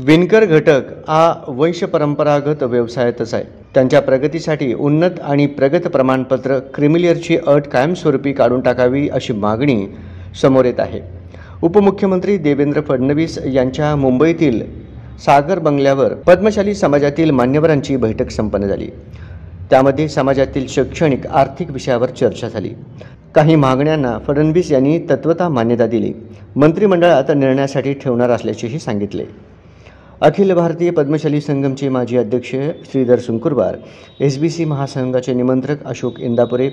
विणकर घटक हा वंशपरंपरागत व्यवसायातच आहे. त्यांच्या प्रगतीसाठी उन्नत आणि प्रगत प्रमाणपत्र क्रिमिलियरची अट कायमस्वरूपी काढून टाकावी अशी मागणी समोर येत आहे. उपमुख्यमंत्री देवेंद्र फडणवीस यांच्या मुंबईतील सागर बंगल्यावर पद्मशाली समाजातील मान्यवरांची बैठक संपन्न झाली. त्यामध्ये समाजातील शैक्षणिक आर्थिक विषयावर चर्चा झाली. काही मागण्यांना फडणवीस यांनी तत्वतः मान्यता दिली. मंत्रिमंडळात निर्णयासाठी ठेवणार असल्याचेही सांगितले. अखिल भारतीय पद्मशाली संघमचे माजी अध्यक्ष श्रीधर सुंकुरवार, SBC महासंघाचे निमंत्रक अशोक इंदापुरे,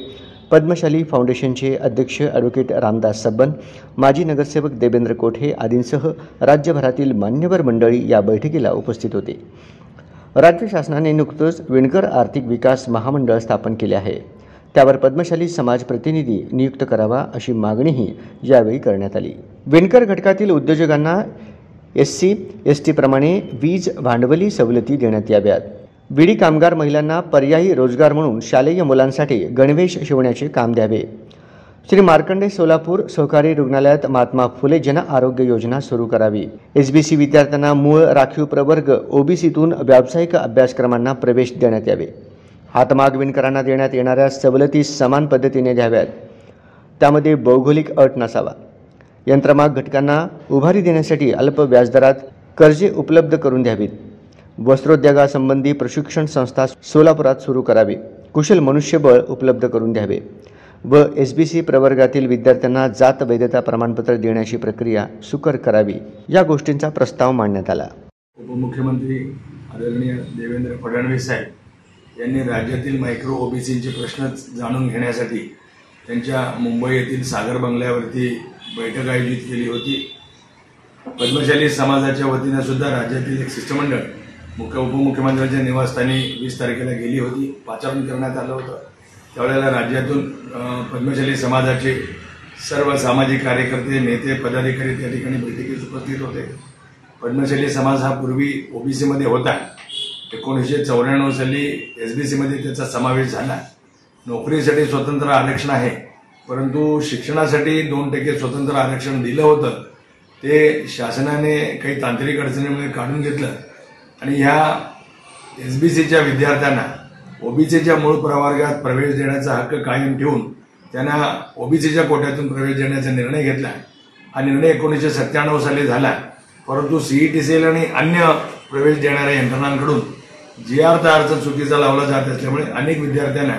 पद्मशाली फाउंडेशनचे अध्यक्ष ॲडव्होकेट रामदास सबन, माजी नगरसेवक देवेंद्र कोठे आदींसह राज्यभरातील मान्यवर मंडळी या बैठकीला उपस्थित होते. राज्य शासनाने नुकतंच विणकर आर्थिक विकास महामंडळ स्थापन केले आहे. त्यावर पद्मशाली समाज प्रतिनिधी नियुक्त करावा अशी मागणीही यावेळी करण्यात आली. विणकर घटकातील उद्योजकांना SC, ST प्रमाणे वीज भांडवली सवलती देण्यात याव्यात. विडी कामगार महिलांना पर्यायी रोजगार म्हणून शालेय मुलांसाठी गणवेश शिवण्याचे काम द्यावे. श्री मार्कंडे सोलापूर सहकारी रुग्णालयात महात्मा फुले जन आरोग्य योजना सुरू करावी. SBC विद्यार्थ्यांना मूळ राखीव प्रवर्ग OBCतून व्यावसायिक अभ्यासक्रमांना प्रवेश देण्यात यावे. हातमाग विणकरांना देण्यात येणाऱ्या सवलती समान पद्धतीने द्याव्यात. त्यामध्ये भौगोलिक अट नसावा. यंत्रमाग घटकांना उभारी देण्यासाठी अल्प व्याजदरात कर्जे उपलब्ध करून द्यावीत. वस्त्रोद्योगासंबंधी प्रशिक्षण संस्था सोलापुरात सुरू करावी. कुशल मनुष्यबळ उपलब्ध करून द्यावे व SBC प्रवर्गातील विद्यार्थ्यांना जात वैधता प्रमाणपत्र देण्याची प्रक्रिया सुकर करावी. या गोष्टींचा प्रस्ताव मांडण्यात आला. उपमुख्यमंत्री आदरणीय देवेंद्र फडणवीस साहेब यांनी राज्यातील मायक्रो OBCचे प्रश्न जाणून घेण्यासाठी त्यांच्या मुंबई येथील सागर बंगल्यावरती बैठक आयोजित केली होती. पद्मशाली समाजाच्या वतीने सुद्धा राज्यातील एक शिष्टमंडळ उपमुख्यमंत्र्यांच्या निवासस्थानी 20 तारखेला गेली होती. पाचारण करण्यात आलं होतं. त्यावेळेला राज्यातून पद्मशाली समाजाचे सर्व सामाजिक कार्यकर्ते, नेते, पदाधिकारी त्या ठिकाणी बैठकीस उपस्थित होते. पद्मशाली समाज हा पूर्वी OBCमध्ये होता. 1994 साली SBCमध्ये त्याचा समावेश झाला. नोकरीसाठी स्वतंत्र आरक्षण आहे, परंतु शिक्षणासाठी 2% स्वतंत्र आरक्षण दिलं होतं. ते शासनाने काही तांत्रिक अडचणीमुळे काढून घेतलं आणि ह्या SBCच्या विद्यार्थ्यांना OBCच्या मूळ प्रवर्गात प्रवेश देण्याचा हक्क कायम ठेवून त्यांना OBCच्या कोट्यातून प्रवेश देण्याचा निर्णय घेतला. हा निर्णय 1997 साली झाला. परंतु CET आणि अन्य प्रवेश देणाऱ्या यंत्रणांकडून GR अर्ज चुकीचा लावला जात असल्यामुळे अनेक विद्यार्थ्यांना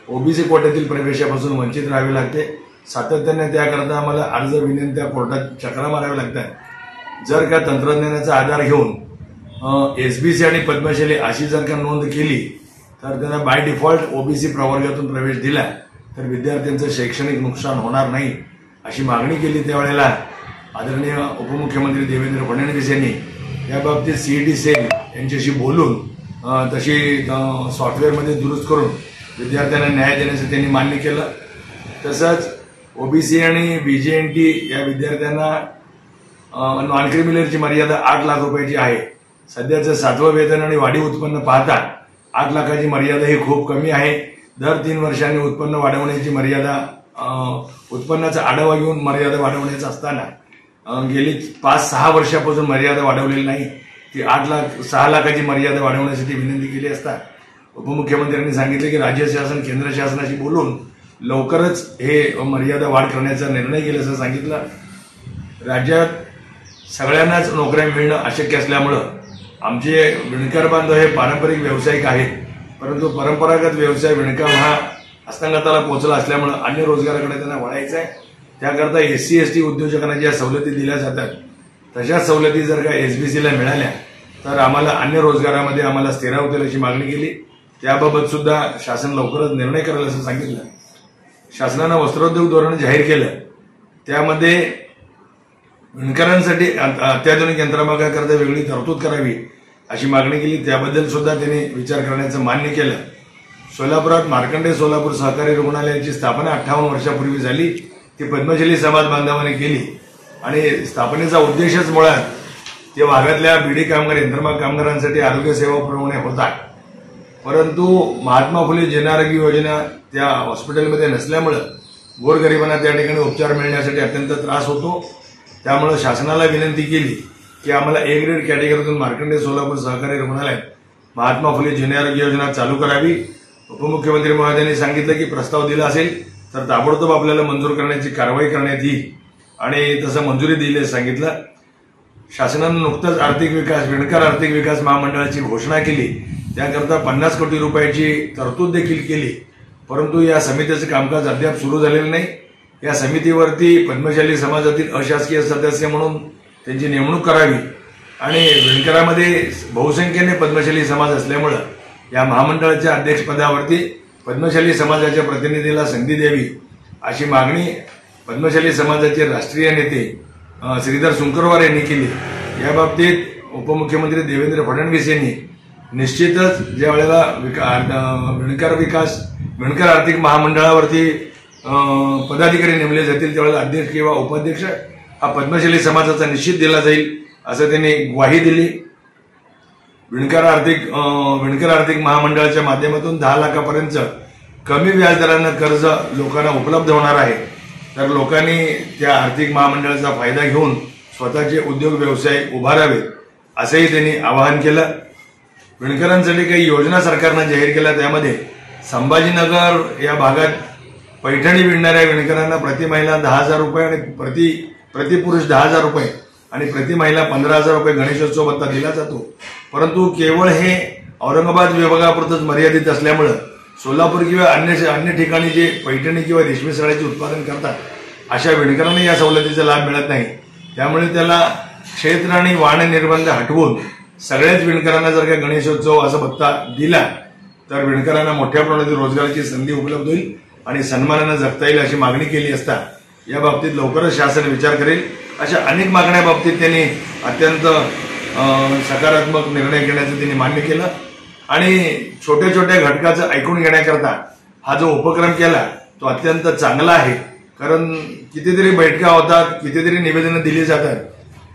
OBC कोट्यातील प्रवेशापासून वंचित राहावे लागते. सातत्याने त्याकरता आम्हाला अर्ज विनंत्या कोर्टात चक्रा माराव्या लागतात. जर का तंत्रज्ञानाचा आधार घेऊन SBC आणि पद्मशाली अशी जर का नोंद केली तर त्यांना बाय डिफॉल्ट OBC प्रवर्गातून प्रवेश दिला तर विद्यार्थ्यांचं शैक्षणिक नुकसान होणार नाही अशी मागणी केली. त्यावेळेला आदरणीय उपमुख्यमंत्री देवेंद्र फडणवीस यांनी याबाबतीत CET सेल यांच्याशी बोलून तशी सॉफ्टवेअरमध्ये दुरुस्त करून विद्यार्थ्यांना न्याय देण्याचं त्यांनी मान्य केलं. तसंच OBC आणि BJNT या विद्यार्थ्यांना नॉन क्रिमिलियरची मर्यादा 8 लाख रुपयाची आहे. सध्याचं 7वं वेतन आणि वाढीव उत्पन्न पाहता 8 लाखाची मर्यादा ही खूप कमी आहे. दर 3 वर्षांनी उत्पन्न वाढवण्याची मर्यादा, उत्पन्नाचा आढावा घेऊन मर्यादा वाढवण्याचं असताना गेली 5-6 वर्षापासून मर्यादा वाढवलेली नाही. ती 6 लाखाची मर्यादा वाढवण्यासाठी विनंती केली असता उपमुख्यमंत्र्यांनी सांगितले की राज्य शासन केंद्र शासनाशी बोलून लवकरच हे मर्यादा वाढ करण्याचा निर्णय केल्याचं सांगितलं. राज्यात सगळ्यांनाच नोकऱ्या मिळणं अशक्य असल्यामुळं आमचे विणकर बांधव हे पारंपरिक व्यावसायिक आहेत, परंतु परंपरागत व्यवसाय विणकाम हा अस्तांगताला पोहोचला असल्यामुळं अन्य रोजगाराकडे त्यांना वळायचं आहे. त्याकरता SC ST उद्योजकांना ज्या सवलती दिल्या जातात तशाच सवलती जर का SBCला मिळाल्या तर आम्हाला अन्य रोजगारामध्ये आम्हाला स्थिरावतील अशी मागणी केली. त्याबाबत सुद्धा शासन लवकरच निर्णय करेल असं सांगितलं. शासनानं वस्त्रोद्योग धोरण जाहीर केलं. त्यामध्ये विणकरांसाठी अत्याधुनिक यंत्रमागाकरता वेगळी तरतूद करावी अशी मागणी केली. त्याबद्दल सुद्धा त्यांनी विचार करण्याचं मान्य केलं. सोलापुरात मार्कंडे सोलापूर सहकारी रुग्णालयाची स्थापना 58 वर्षापूर्वी झाली. ती पद्मशाली समाज बांधवांनी केली आणि स्थापनेचा उद्देशच मुळात ते भागातल्या बिडी कामगार, यंत्रमाग कामगारांसाठी आरोग्य सेवा पुरवणे होता. परंतु महात्मा फुले जन आरोग्य योजना त्या हॉस्पिटलमध्ये नसल्यामुळं गोरगरिबांना त्या ठिकाणी उपचार मिळण्यासाठी अत्यंत त्रास होतो. त्यामुळे शासनाला विनंती केली की आम्हाला ए ग्रेड कॅटेगरीतून मार्कंडेय सोलापूर सहकारी रुग्णालयात महात्मा फुले जन आरोग्य योजना चालू करावी. उपमुख्यमंत्री महोदयांनी सांगितलं की प्रस्ताव दिला असेल तर ताबडतोब आपल्याला मंजूर करण्याची कारवाई करण्यात येईल आणि तसं मंजुरी दिली सांगितलं. शासनानं नुकताच विणकर आर्थिक विकास महामंडळाची घोषणा केली. त्याकरता 50 कोटी रुपयाची तरतूद देखील केली. परंतु या समितीचं कामकाज अद्याप सुरू झालेलं नाही. या समितीवरती पद्मशाली समाजातील अशासकीय सदस्य म्हणून त्यांची नेमणूक करावी आणि विणकरामध्ये बहुसंख्येने पद्मशाली समाज असल्यामुळं या महामंडळाच्या अध्यक्षपदावरती पद्मशाली समाजाच्या प्रतिनिधीला संधी द्यावी अशी मागणी पद्मशाली समाजाचे राष्ट्रीय नेते श्रीधर सुंकरवार यांनी केली. या बाबतीत उपमुख्यमंत्री देवेंद्र फडणवीस यांनी निश्चितच ज्या वेळेला विणकर आर्थिक महामंडळावरती पदाधिकारी नेमले जातील त्यावेळेला अध्यक्ष किंवा उपाध्यक्ष हा पद्मशाली समाजाचा निश्चित दिला जाईल असं त्यांनी ग्वाही दिली. विणकर आर्थिक महामंडळाच्या माध्यमातून 10 लाखापर्यंत कमी व्याजदरानं कर्ज लोकांना उपलब्ध होणार आहे. तर लोकांनी त्या आर्थिक महामंडळाचा फायदा घेऊन स्वतःचे उद्योग व्यवसाय उभारावेत असंही त्यांनी आवाहन केलं. विणकरांसाठी काही योजना सरकारनं जाहीर केल्या. त्यामध्ये संभाजीनगर या भागात पैठणी विणणाऱ्या विणकरांना प्रति महिला 10,000 रुपये आणि प्रति पुरुष 10,000 रुपये आणि प्रति महिला 15,000 रुपये गणेशोत्सव भत्ता दिला जातो. परंतु केवळ हे औरंगाबाद विभागापुरतच मर्यादित असल्यामुळं सोलापूर किंवा अन्य ठिकाणी जे पैठणी किंवा रेशमी साड्याचे उत्पादन करतात अशा विणकरांना या सवलतीचा लाभ मिळत नाही. त्यामुळे त्याला क्षेत्र आणि वाण निर्बंध हटवून सगळ्याच विणकरांना जर का गणेशोत्सव असा भत्ता दिला तर विणकरांना मोठ्या प्रमाणात रोजगाराची संधी उपलब्ध होईल आणि सन्मानानं जगता येईल अशी मागणी केली असता या बाबतीत लवकरच शासन विचार करेल. अशा अनेक मागण्या बाबतीत त्यांनी अत्यंत सकारात्मक निर्णय घेण्याचं त्यांनी मान्य केलं आणि छोट्या छोट्या घटकाचं ऐकून घेण्याकरता हा जो उपक्रम केला तो अत्यंत चांगला आहे. कारण कितीतरी बैठका होतात, कितीतरी निवेदनं दिली जातात,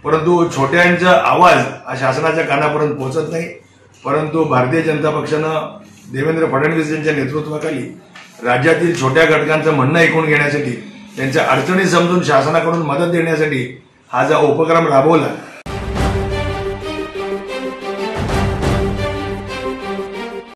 परंतु छोट्यांचा आवाज हा शासनाच्या कानापर्यंत पोहोचत नाही. परंतु भारतीय जनता पक्षानं देवेंद्र फडणवीस यांच्या नेतृत्वाखाली राज्यातील छोट्या घटकांचं म्हणणं ऐकून घेण्यासाठी त्यांच्या अडचणी समजून शासनाकडून मदत देण्यासाठी हा जो उपक्रम राबवला